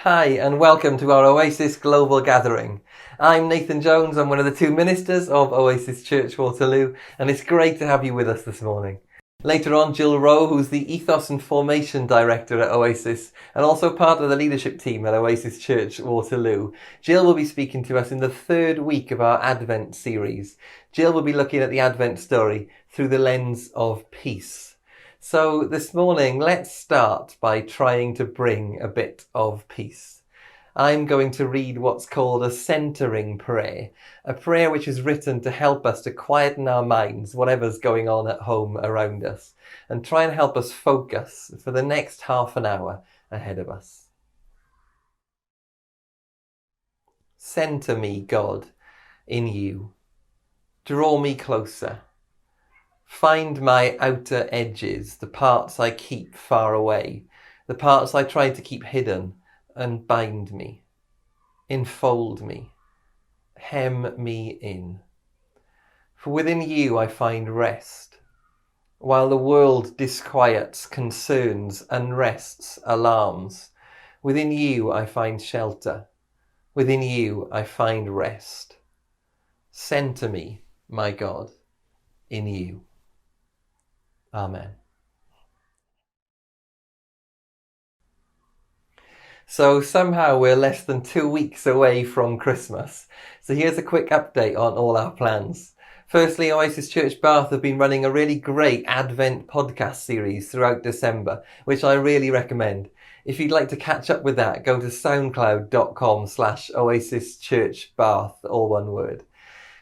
Hi and welcome to our Oasis Global Gathering. I'm Nathan Jones, I'm one of the two ministers of Oasis Church Waterloo, and it's great to have you with us this morning. Later on, Jill Rowe, who's the Ethos and Formation Director at Oasis and also part of the leadership team at Oasis Church Waterloo. Jill will be speaking to us in the third week of our Advent series. Jill will be looking at the Advent story through the lens of peace. So this morning, let's start by trying to bring a bit of peace. I'm going to read what's called a centering prayer, a prayer which is written to help us to quieten our minds, whatever's going on at home around us, and try and help us focus for the next half an hour ahead of us. Center me, God, in you. Draw me closer. Find my outer edges, the parts I keep far away, the parts I try to keep hidden, and bind me. Enfold me. Hem me in. For within you I find rest. While the world disquiets, concerns, unrests, alarms, within you I find shelter. Within you I find rest. Center me, my God, in you. Amen. So somehow we're less than 2 weeks away from Christmas. So here's a quick update on all our plans. Firstly, Oasis Church Bath have been running a really great Advent podcast series throughout December, which I really recommend. If you'd like to catch up with that, go to soundcloud.com/Oasis Church Bath, all one word.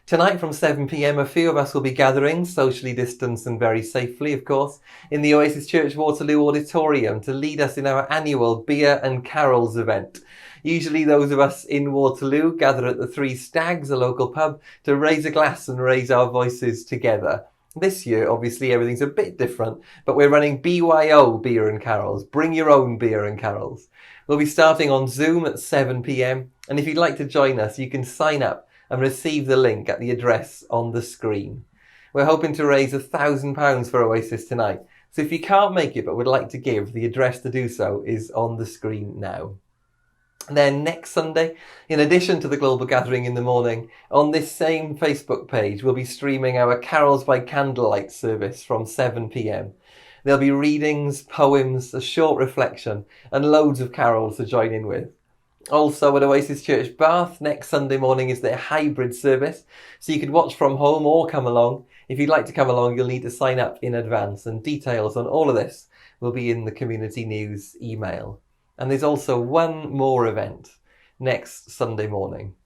Tonight from 7 p.m, a few of us will be gathering, socially distanced and very safely, of course, in the Oasis Church Waterloo Auditorium to lead us in our annual Beer and Carols event. Usually those of us in Waterloo gather at the Three Stags, a local pub, to raise a glass and raise our voices together. This year, obviously, everything's a bit different, but we're running BYO Beer and Carols. Bring your own beer and carols. We'll be starting on Zoom at 7 p.m, and if you'd like to join us, you can sign up and receive the link at the address on the screen. We're hoping to raise £1,000 for Oasis tonight, so if you can't make it but would like to give, the address to do so is on the screen now. And then next Sunday, in addition to the global gathering in the morning, on this same Facebook page we'll be streaming our Carols by Candlelight service from 7 p.m. There'll be readings, poems, a short reflection and loads of carols to join in with. Also at Oasis Church Bath, next Sunday morning is their hybrid service, so you could watch from home or come along. If you'd like to come along, you'll need to sign up in advance, and details on all of this will be in the community news email. And there's also one more event next Sunday morning.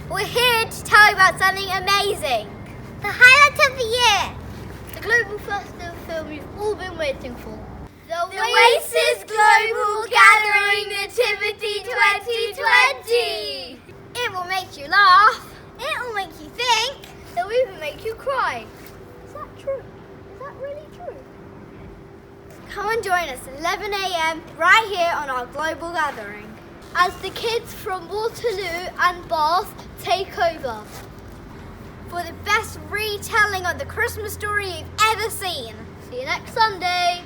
We're here to tell you about something amazing. The highlight of the year. The global festival film you've all been waiting for. The Oasis Global Gathering Nativity 2020. It will make you laugh. It will make you think. It will even make you cry. Is that true? Is that really true? Come and join us at 11 a.m. right here on our global gathering, as the kids from Waterloo and Bath take over for the best retelling of the Christmas story you've ever seen. See you next Sunday.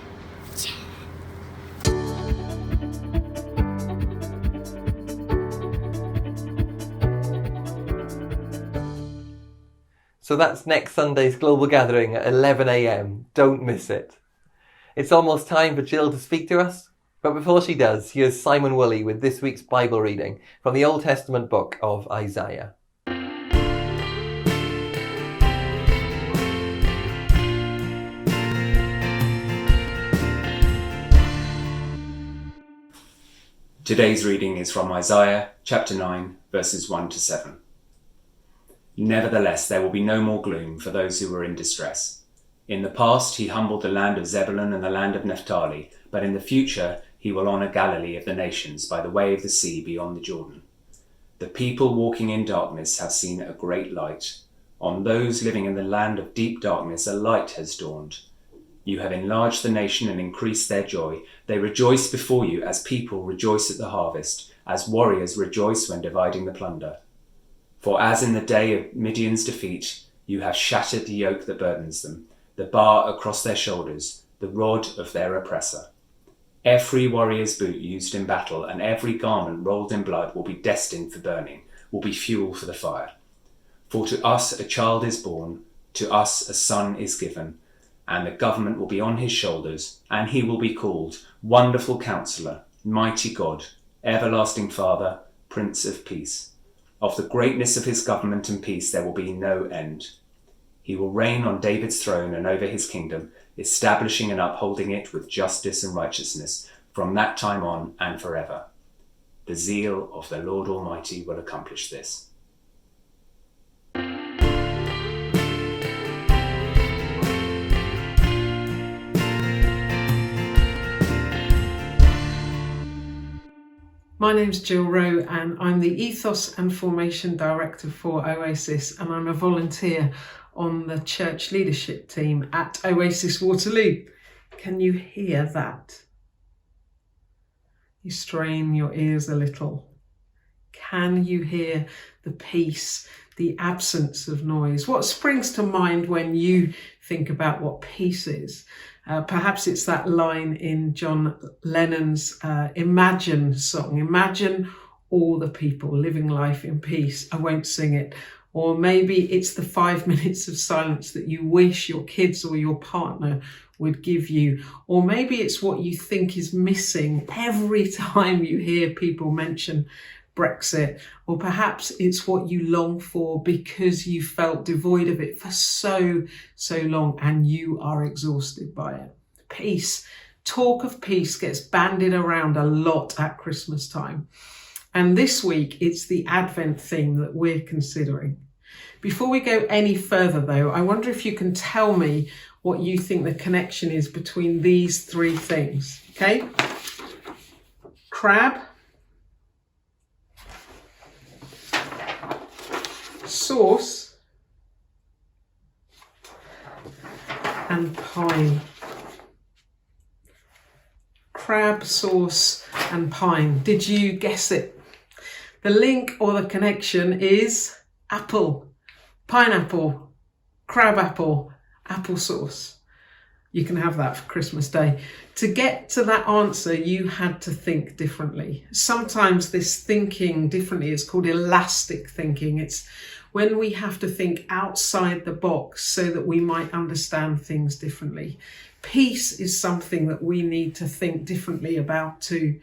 So that's next Sunday's global gathering at 11 a.m. Don't miss it. It's almost time for Jill to speak to us, but before she does, here's Simon Woolley with this week's Bible reading from the Old Testament book of Isaiah. Today's reading is from Isaiah chapter 9, verses 1 to 7. Nevertheless, there will be no more gloom for those who were in distress. In the past, he humbled the land of Zebulun and the land of Naphtali, but in the future, he will honor Galilee of the nations by the way of the sea beyond the Jordan. The people walking in darkness have seen a great light. On those living in the land of deep darkness, a light has dawned. You have enlarged the nation and increased their joy. They rejoice before you as people rejoice at the harvest, as warriors rejoice when dividing the plunder. For as in the day of Midian's defeat, You have shattered the yoke that burdens them, the bar across their shoulders, the rod of their oppressor. Every warrior's boot used in battle and every garment rolled in blood will be destined for burning, will be fuel for the fire. For to us a child is born, to us a son is given, and the government will be on his shoulders, and he will be called Wonderful Counselor, Mighty God, Everlasting Father, Prince of Peace. Of the greatness of his government and peace there will be no end. He will reign on David's throne and over his kingdom, establishing and upholding it with justice and righteousness from that time on and forever. The zeal of the Lord Almighty will accomplish this. My name's Jill Rowe and I'm the Ethos and Formation Director for Oasis, and I'm a volunteer on the church leadership team at Oasis Waterloo. Can you hear that? You strain your ears a little. Can you hear the peace, the absence of noise? What springs to mind when you think about what peace is? Perhaps it's that line in John Lennon's Imagine song. Imagine all the people living life in peace. I won't sing it. Or maybe it's the 5 minutes of silence that you wish your kids or your partner would give you. Or maybe it's what you think is missing every time you hear people mention Brexit. Or perhaps it's what you long for because you felt devoid of it for so long and you are exhausted by it. Peace. Talk of peace gets bandied around a lot at Christmas time. And this week it's the Advent theme that we're considering. Before we go any further though, I wonder if you can tell me what you think the connection is between these three things. Okay? Crab, sauce, and pine. Crab, sauce, and pine. Did you guess it? The link or the connection is apple, pineapple, crab apple, applesauce. You can have that for Christmas Day. To get to that answer, you had to think differently. Sometimes this thinking differently is called elastic thinking. It's when we have to think outside the box so that we might understand things differently. Peace is something that we need to think differently about too.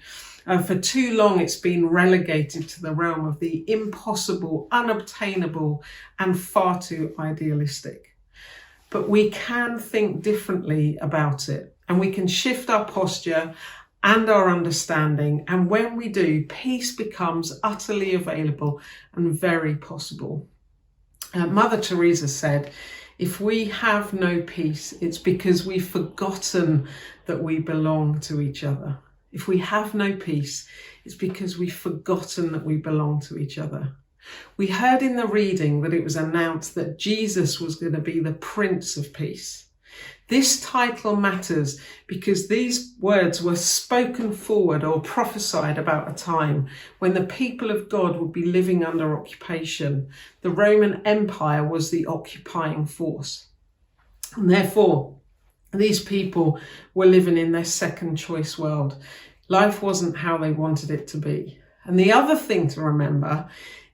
For too long, it's been relegated to the realm of the impossible, unobtainable, and far too idealistic. But we can think differently about it, and we can shift our posture and our understanding. And when we do, peace becomes utterly available and very possible. Mother Teresa said, if we have no peace, it's because we've forgotten that we belong to each other. If we have no peace, it's because we've forgotten that we belong to each other. We heard in the reading that it was announced that Jesus was going to be the Prince of Peace. This title matters because these words were spoken forward or prophesied about a time when the people of God would be living under occupation. The Roman Empire was the occupying force. And therefore, these people were living in their second choice world. Life wasn't how they wanted it to be. And the other thing to remember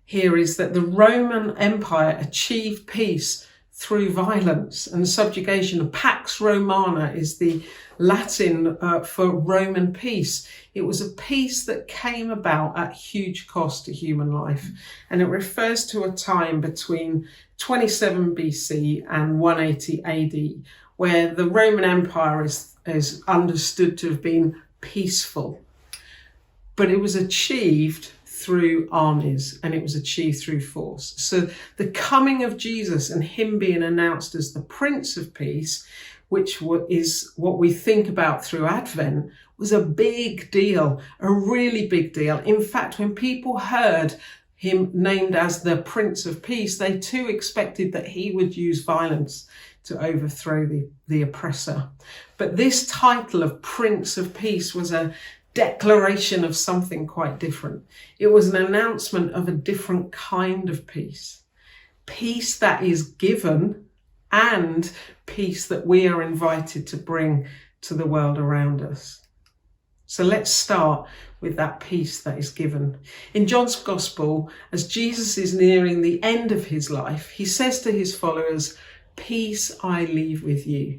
here is that the Roman Empire achieved peace through violence and subjugation. Pax Romana is the Latin for Roman peace. It was a peace that came about at huge cost to human life. And it refers to a time between 27 BC and 180 AD, where the Roman Empire is understood to have been peaceful. But it was achieved through armies and it was achieved through force. So the coming of Jesus and him being announced as the Prince of Peace, which is what we think about through Advent, was a big deal, a really big deal. In fact, when people heard him named as the Prince of Peace, they too expected that he would use violence to overthrow the oppressor. But this title of Prince of Peace was a declaration of something quite different. It was an announcement of a different kind of peace. peace that is given and peace that we are invited to bring to the world around us. So let's start with that peace that is given. In John's Gospel, as Jesus is nearing the end of his life, he says to his followers, "Peace I leave with you.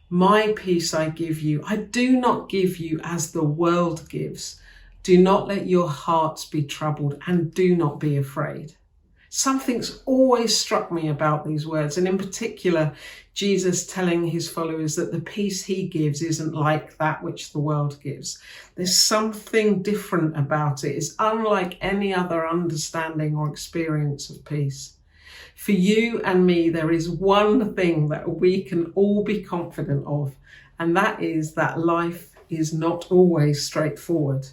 My peace I give you. I do not give you as the world gives. Do not let your hearts be troubled and do not be afraid." Something's always struck me about these words, and in particular, Jesus telling his followers that the peace he gives isn't like that which the world gives. There's something different about it. It's unlike any other understanding or experience of peace. For you and me, there is one thing that we can all be confident of, and that is that life is not always straightforward.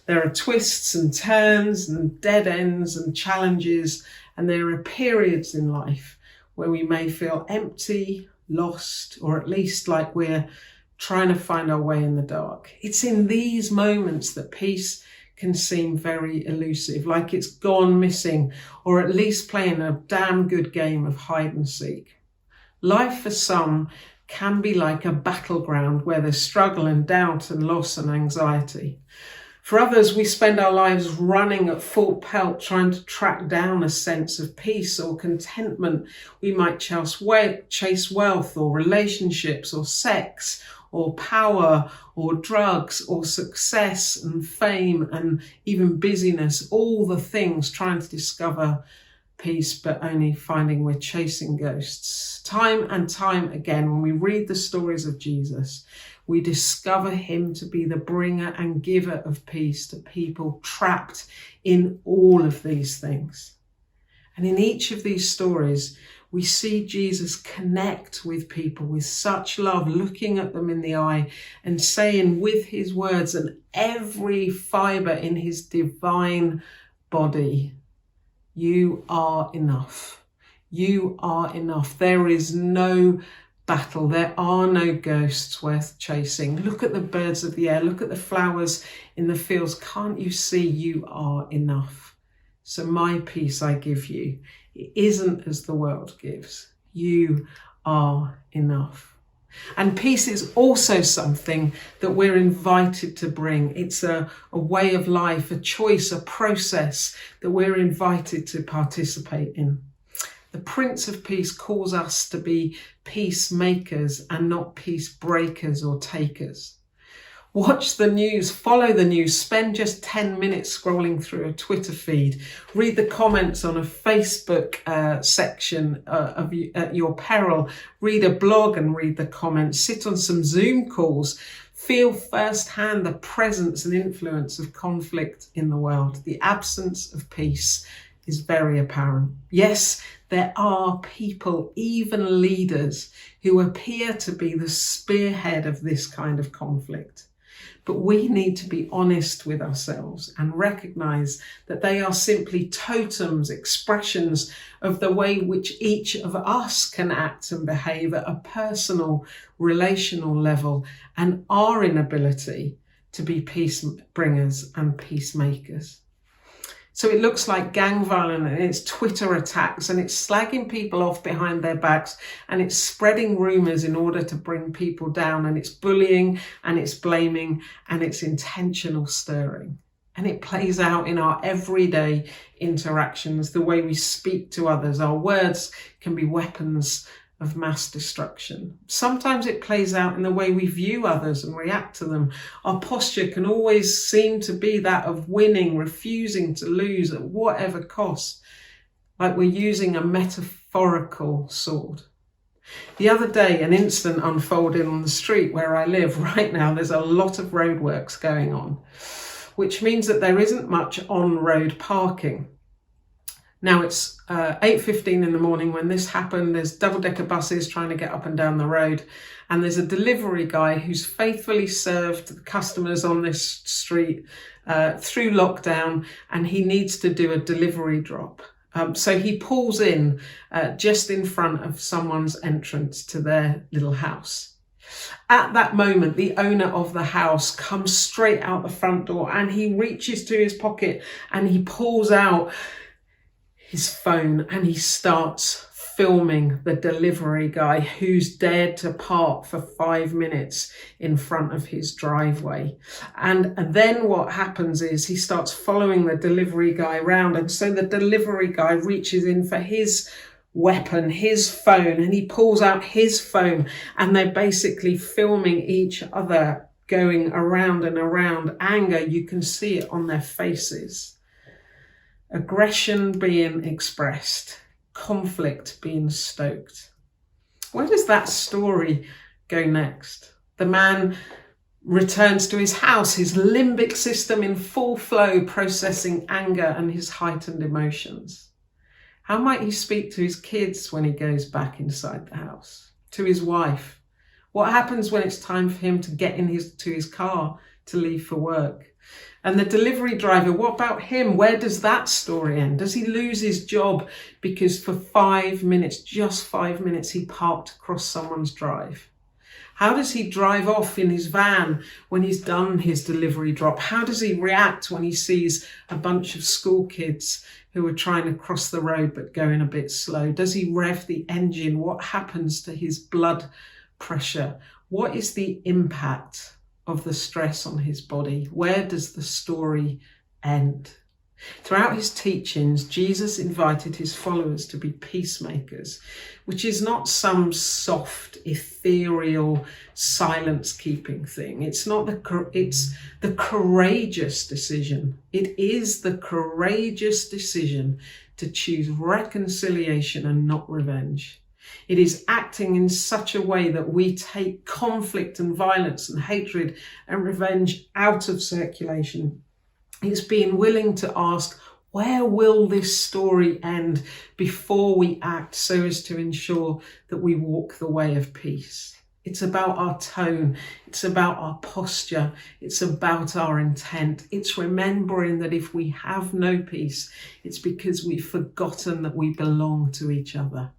There are twists and turns and dead ends and challenges, and there are periods in life where we may feel empty, lost, or at least like we're trying to find our way in the dark. It's in these moments that peace can seem very elusive, like it's gone missing, or at least playing a damn good game of hide and seek. Life for some can be like a battleground where there's struggle and doubt and loss and anxiety. For others, we spend our lives running at full pelt, trying to track down a sense of peace or contentment. We might chase wealth or relationships or sex or power or drugs or success and fame and even busyness, all the things trying to discover peace, but only finding we're chasing ghosts. Time and time again, when we read the stories of Jesus, we discover him to be the bringer and giver of peace to people trapped in all of these things. And in each of these stories, we see Jesus connect with people with such love, looking at them in the eye and saying with his words and every fibre in his divine body, "You are enough. You are enough. There is no battle. There are no ghosts worth chasing. Look at the birds of the air. Look at the flowers in the fields. Can't you see you are enough? So my peace I give you. It isn't as the world gives. You are enough." And peace is also something that we're invited to bring. It's a way of life, a choice, a process that we're invited to participate in. The Prince of Peace calls us to be peacemakers and not peace breakers or takers. Watch the news, follow the news, spend just 10 minutes scrolling through a Twitter feed, read the comments on a Facebook section at your peril, read a blog and read the comments, sit on some Zoom calls, feel firsthand the presence and influence of conflict in the world. The absence of peace is very apparent. Yes, there are people, even leaders, who appear to be the spearhead of this kind of conflict. But we need to be honest with ourselves and recognise that they are simply totems, expressions of the way which each of us can act and behave at a personal, relational level, and our inability to be peace bringers and peacemakers. So it looks like gang violence and it's Twitter attacks and it's slagging people off behind their backs and it's spreading rumours in order to bring people down, and it's bullying and it's blaming and it's intentional stirring. And it plays out in our everyday interactions, the way we speak to others. Our words can be weapons of mass destruction. Sometimes it plays out in the way we view others and react to them. Our posture can always seem to be that of winning, refusing to lose at whatever cost, like we're using a metaphorical sword. The other day, an incident unfolded on the street where I live. Right now, there's a lot of roadworks going on, which means that there isn't much on-road parking. Now it's 8:15 in the morning when this happened. There's double-decker buses trying to get up and down the road. And there's a delivery guy who's faithfully served the customers on this street through lockdown, and he needs to do a delivery drop. So he pulls in just in front of someone's entrance to their little house. At that moment, the owner of the house comes straight out the front door and he reaches to his pocket and he pulls out his phone and he starts filming the delivery guy who's dared to park for 5 minutes in front of his driveway. And then what happens is he starts following the delivery guy around. And so the delivery guy reaches in for his weapon, his phone, and he pulls out his phone, and they're basically filming each other going around and around. Anger, you can see it on their faces. Aggression being expressed, conflict being stoked. Where does that story go next? The man returns to his house, his limbic system in full flow, processing anger and his heightened emotions. How might he speak to his kids when he goes back inside the house? To his wife? What happens when it's time for him to get to his car to leave for work? And the delivery driver, what about him? Where does that story end? Does he lose his job because for 5 minutes, just 5 minutes, he parked across someone's drive? How does he drive off in his van when he's done his delivery drop? How does he react when he sees a bunch of school kids who are trying to cross the road but going a bit slow? Does he rev the engine? What happens to his blood pressure? What is the impact of the stress on his body? Where does the story end? Throughout his teachings, Jesus invited his followers to be peacemakers, which is not some soft, ethereal, silence-keeping thing. It's the courageous decision. It is the courageous decision to choose reconciliation and not revenge. It is acting in such a way that we take conflict and violence and hatred and revenge out of circulation. It's being willing to ask, where will this story end before we act so as to ensure that we walk the way of peace? It's about our tone. It's about our posture. It's about our intent. It's remembering that if we have no peace, it's because we've forgotten that we belong to each other.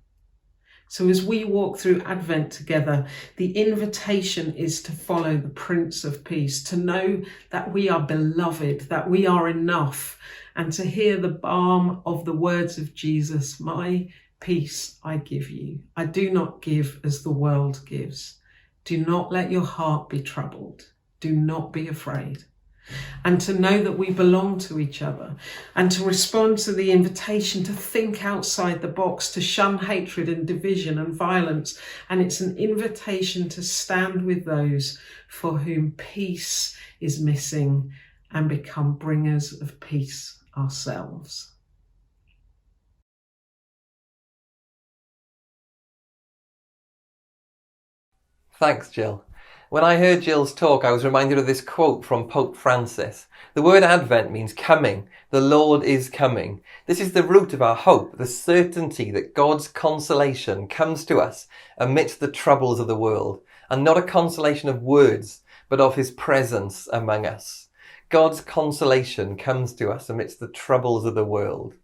So as we walk through Advent together, the invitation is to follow the Prince of Peace, to know that we are beloved, that we are enough, and to hear the balm of the words of Jesus, my peace I give you. I do not give as the world gives. Do not let your heart be troubled. Do not be afraid. And to know that we belong to each other, and to respond to the invitation to think outside the box, to shun hatred and division and violence. And it's an invitation to stand with those for whom peace is missing and become bringers of peace ourselves. Thanks, Jill. When I heard Jill's talk, I was reminded of this quote from Pope Francis. The word Advent means coming. The Lord is coming. This is the root of our hope, the certainty that God's consolation comes to us amidst the troubles of the world, and not a consolation of words, but of his presence among us. God's consolation comes to us amidst the troubles of the world.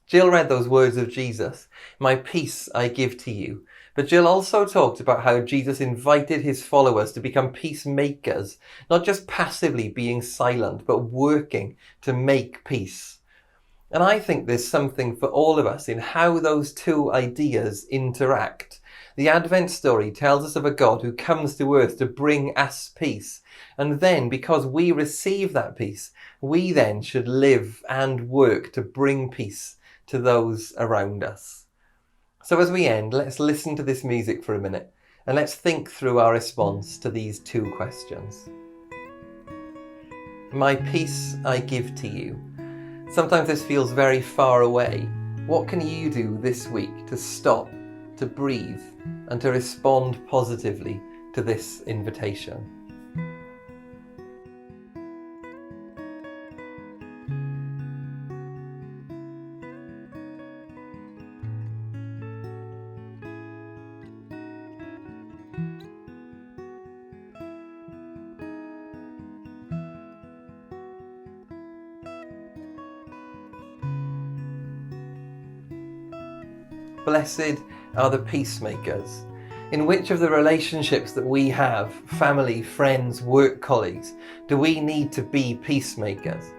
Jill read those words of Jesus, my peace I give to you. But Jill also talked about how Jesus invited his followers to become peacemakers, not just passively being silent, but working to make peace. And I think there's something for all of us in how those two ideas interact. The Advent story tells us of a God who comes to earth to bring us peace. And then, because we receive that peace, we then should live and work to bring peace to those around us. So as we end, let's listen to this music for a minute and let's think through our response to these two questions. My peace I give to you. Sometimes this feels very far away. What can you do this week to stop, to breathe, and to respond positively to this invitation? Blessed are the peacemakers. In which of the relationships that we have, family, friends, work colleagues, do we need to be peacemakers?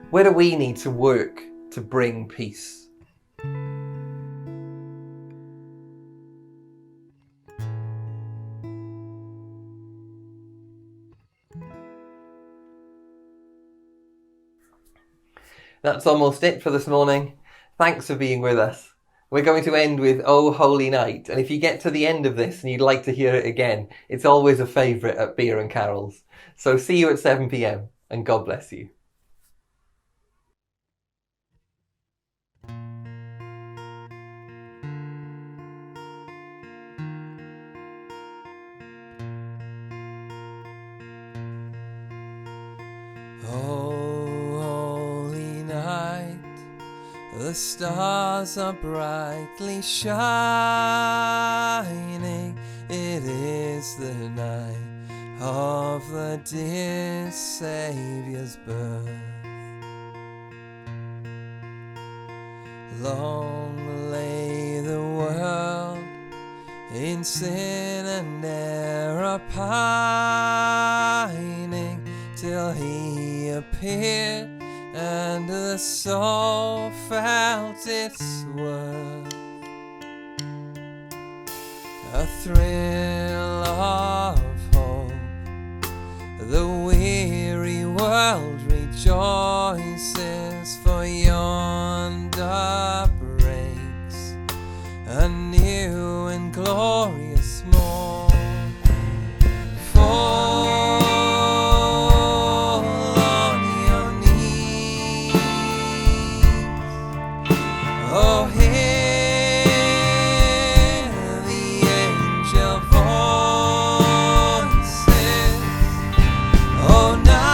Where do we need to work to bring peace? That's almost it for this morning. Thanks for being with us. We're going to end with Oh Holy Night, and if you get to the end of this and you'd like to hear it again, it's always a favourite at Beer and Carols. So see you at 7 p.m, and God bless you. Oh, holy night, the stars are brightly shining. It is the night of the dear Saviour's birth. Long lay the world in sin and error pining, till he appeared and the soul felt its worth. A thrill of hope, the weary world rejoices, for yonder breaks a new and glorious morn. Fall on your knees, oh hear the angel voices, oh night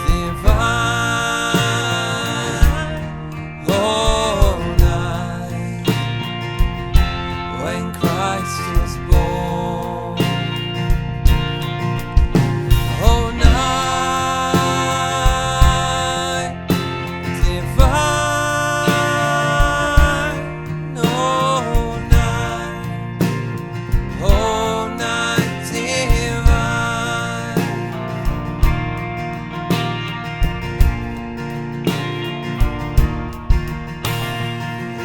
divine, oh night when Christ was born, oh night divine, oh night divine.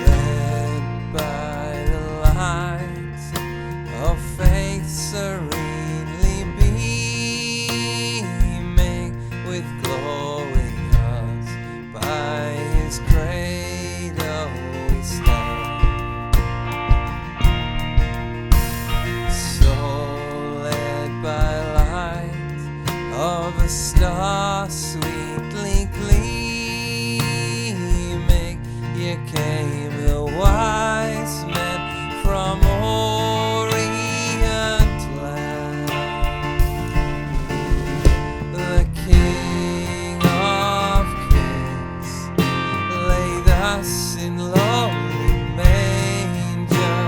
Led by the light of faith serenely beaming, with glowing hearts by his cradle we stand. So led by light of a star sweetly gleaming, here came the wise men from Orient land. The King of Kings lay thus in lowly manger,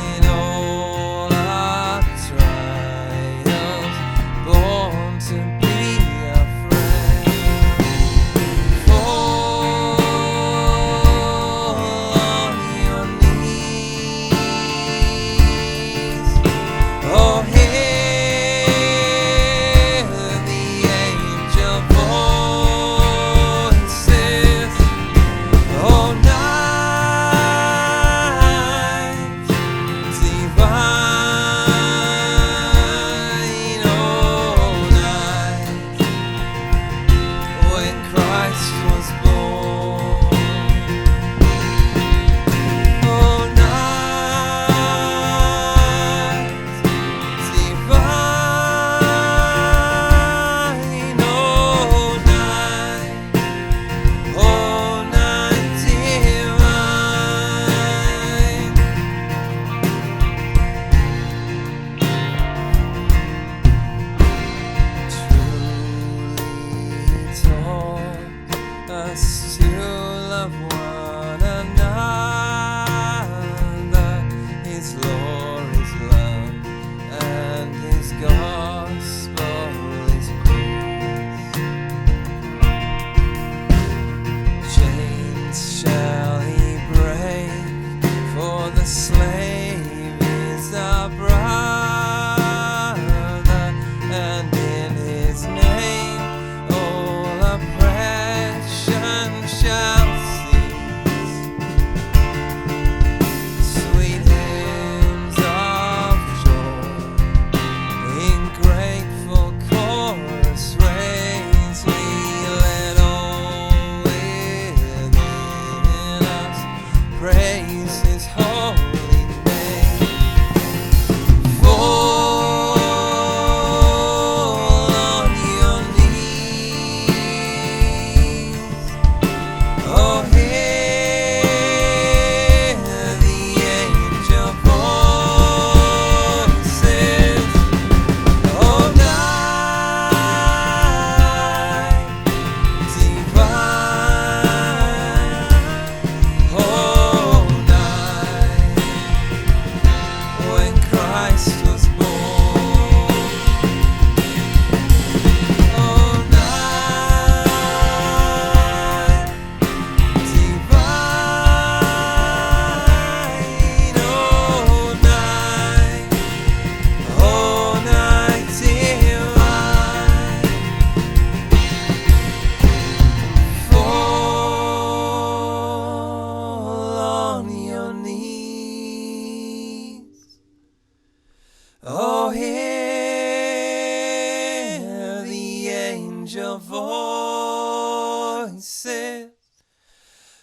in all our trials, born to be a friend. Fall on your knees, oh hear the angel voices, oh night divine, oh night when Christ was born, oh night divine, oh night divine. Truly taught us to love one another. His law is love, and his gospel is peace. Chains shall he break, for the slave is our brother, and in his name all oppression shall cease.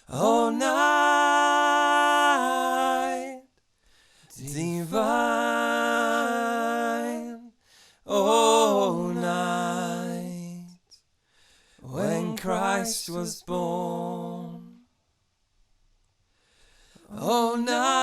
oh night divine, oh night when Christ was born, oh night